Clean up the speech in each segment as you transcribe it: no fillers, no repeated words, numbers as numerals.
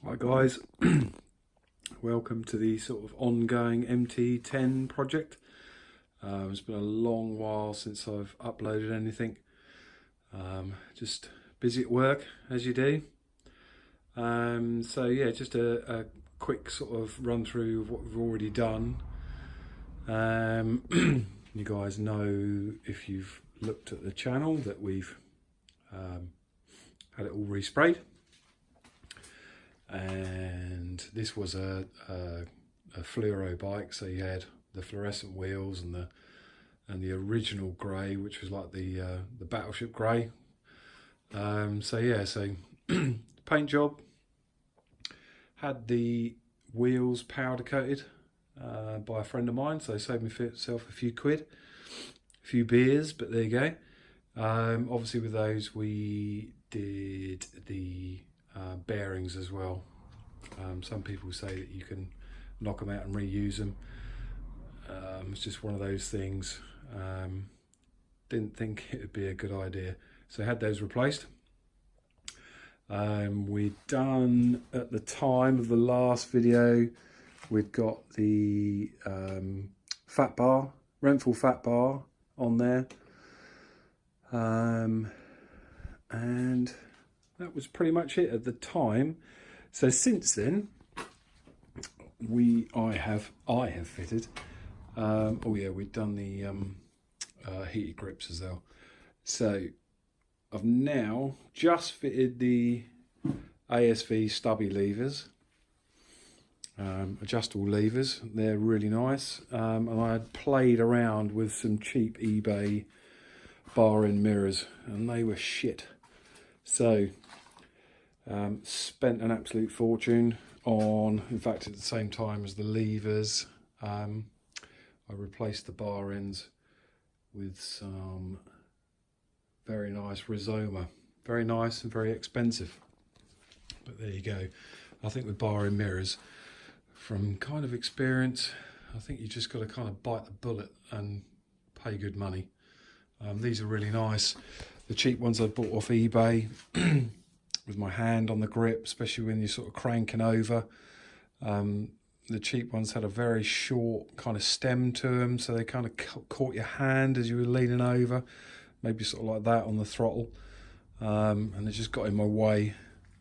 Hi guys, welcome to the sort of ongoing MT10 project. It's been a long while since I've uploaded anything. Just busy at work as you do. So yeah, just a quick sort of run through of what we've already done. You guys know, if you've looked at the channel, that we've had it all resprayed. And this was a fluoro bike, so you had the fluorescent wheels and the original grey, which was like the battleship grey. So yeah, so paint job, had the wheels powder coated by a friend of mine, so saved myself a few quid, a few beers, but there you go. Obviously with those we did the bearings as well. Some people say that you can knock them out and reuse them. It's just one of those things. Didn't think it would be a good idea, so I had those replaced. We'd done, at the time of the last video, we'd got the fat bar, Renthal fat bar on there, and that was pretty much it at the time. So since then, I have fitted. Oh yeah, we've done the heated grips as well. So I've now just fitted the ASV stubby levers, adjustable levers. They're really nice. And I had played around with some cheap eBay bar end mirrors, and they were shit. So spent an absolute fortune on, in fact at the same time as the levers, I replaced the bar ends with some very nice Rizoma. Very nice and very expensive, but there you go. I think with bar end mirrors, from kind of experience, I think you just got to kind of bite the bullet and pay good money. These are really nice. The cheap ones I bought off eBay with my hand on the grip, especially when you're sort of cranking over. The cheap ones had a very short kind of stem to them, so they kind of caught your hand as you were leaning over, maybe sort of like that on the throttle, and it just got in my way,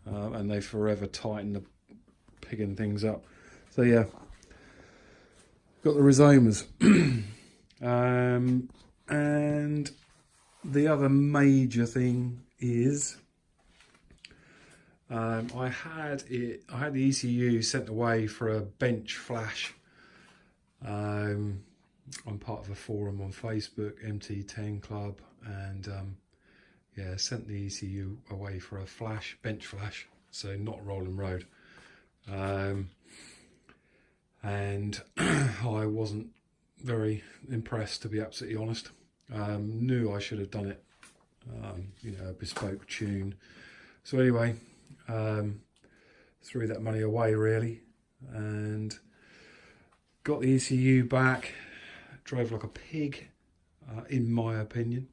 and they forever tightened the picking things up. So yeah, got the Rizomas. And the other major thing is, I had the ECU sent away for a bench flash. I'm part of a forum on Facebook, MT10 Club, and yeah, sent the ECU away for a bench flash, so not rolling road. And I wasn't very impressed, to be absolutely honest. Knew I should have done it, you know, a bespoke tune. So anyway, threw that money away really, and got the ECU back. Drove like a pig, in my opinion.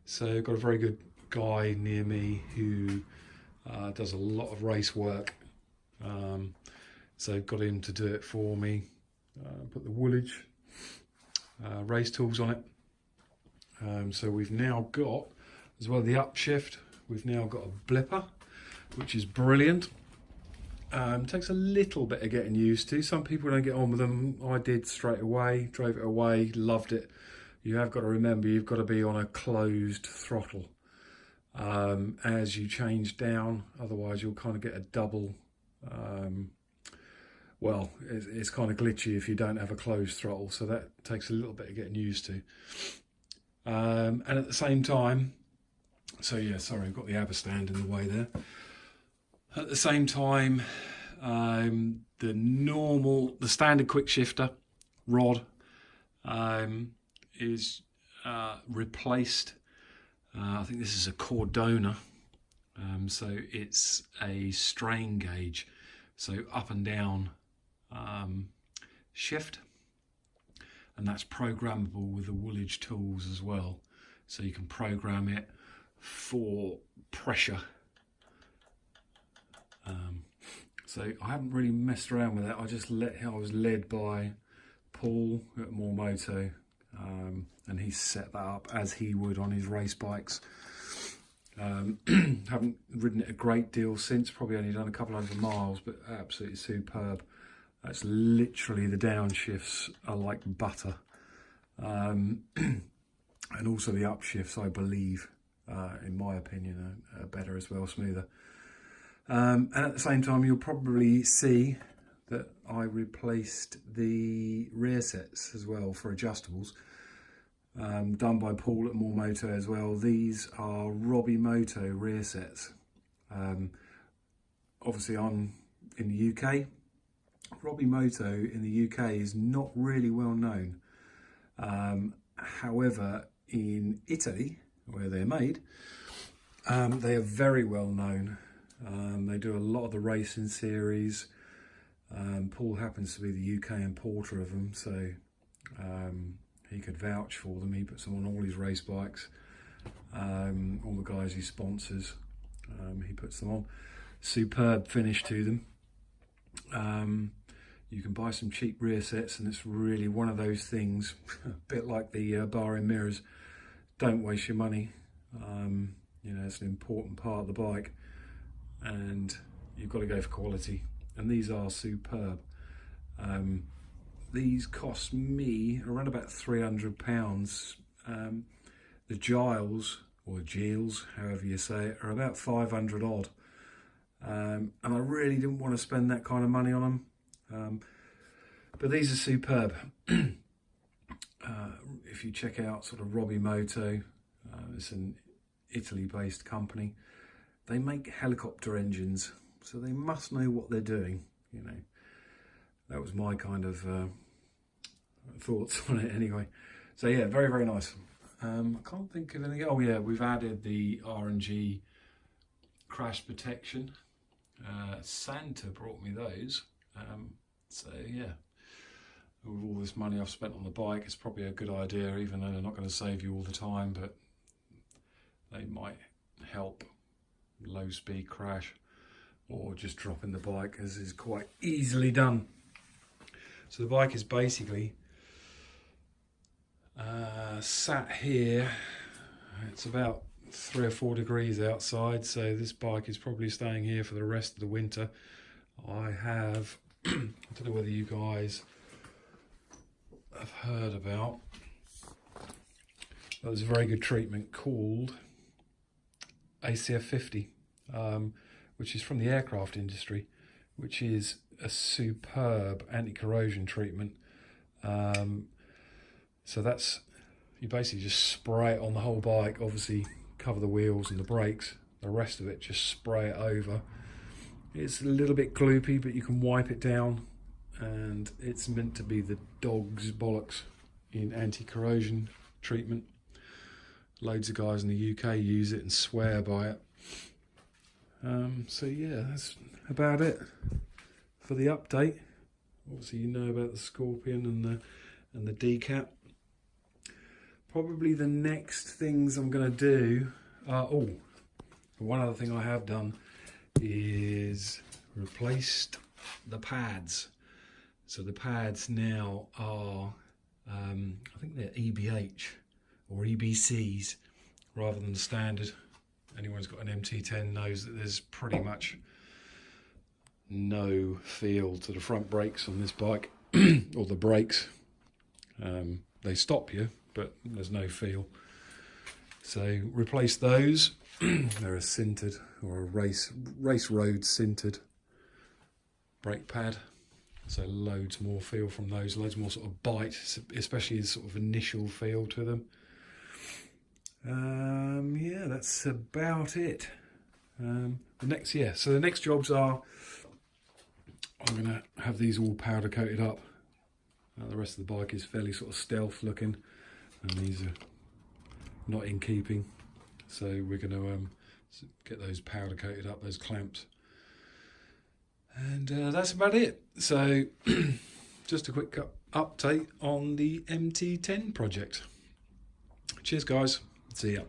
So got a very good guy near me who does a lot of race work, so got him to do it for me. Put the Woolwich race tools on it. So we've now got, as well as the upshift, we've now got a blipper, which is brilliant. Takes a little bit of getting used to. Some people don't get on with them. I did straight away, drove it away, loved it. You have got to remember, you've got to be on a closed throttle as you change down, otherwise you'll kind of get a double, well, it's kind of glitchy if you don't have a closed throttle, so that takes a little bit of getting used to. And at the same time, so yeah, sorry, I've got the ABBA stand in the way there. At the same time, the standard quick shifter rod is replaced. I think this is a Cordona, so it's a strain gauge, so up and down shift, and that's programmable with the Woolwich tools as well, so you can program it for pressure. So I haven't really messed around with that. I was led by Paul at Moto, and he set that up as he would on his race bikes. Haven't ridden it a great deal since, probably only done a couple hundred miles, but absolutely superb. That's literally, the downshifts are like butter. And also the upshifts, I believe, in my opinion, are better as well, smoother. And at the same time, you'll probably see that I replaced the rear sets as well for adjustables, done by Paul at Moto as well. These are Moto rear sets. Obviously, I'm in the UK. Moto in the UK is not really well known. However, in Italy, where they're made, they are very well known. They do a lot of the racing series. Paul happens to be the UK importer of them, so he could vouch for them. He puts them on all his race bikes. All the guys he sponsors, he puts them on. Superb finish to them. You can buy some cheap rear sets, and it's really one of those things, a bit like the bar and mirrors. Don't waste your money. You know, it's an important part of the bike, and you've got to go for quality. And these are superb. These cost me around about £300. The Giles, or Giles, however you say it, are about 500 odd. And I really didn't want to spend that kind of money on them. But these are superb. If you check out sort of Moto, it's an Italy-based company. They make helicopter engines, so they must know what they're doing. You know, that was my kind of thoughts on it anyway. So yeah, very, very nice. I can't think of anything. Oh yeah, we've added the R&G crash protection. Santa brought me those. So yeah, with all this money I've spent on the bike, it's probably a good idea, even though they're not going to save you all the time, but they might help low speed crash or just dropping the bike, as is quite easily done. So the bike is basically sat here. It's about 3 or 4 degrees outside, so this bike is probably staying here for the rest of the winter. I have I don't know whether you guys have heard about, there's a very good treatment called ACF 50, which is from the aircraft industry, which is a superb anti-corrosion treatment. So that's, you basically just spray it on the whole bike, obviously cover the wheels and the brakes, the rest of it just spray it over. It's a little bit gloopy, but you can wipe it down, and it's meant to be the dog's bollocks in anti-corrosion treatment. Loads of guys in the UK use it and swear by it. So yeah, that's about it for the update. Obviously you know about the Scorpion and the decap. Probably the next things I'm going to do, one other thing I have done is replaced the pads. So the pads now are, I think they're EBH or EBCs rather than standard. Anyone who's got an MT10 knows that there's pretty much no feel to the front brakes on this bike, or the brakes. They stop you, but there's no feel. So replace those. They're a sintered, or a race road sintered brake pad. So loads more feel from those, loads more sort of bite, especially the sort of initial feel to them. Yeah, that's about it. So the next jobs are, I'm going to have these all powder coated up. The rest of the bike is fairly sort of stealth looking, and these are not in keeping. So we're going to get those powder coated up, those clamps. And that's about it. So just a quick update on the MT10 project. Cheers guys, see ya.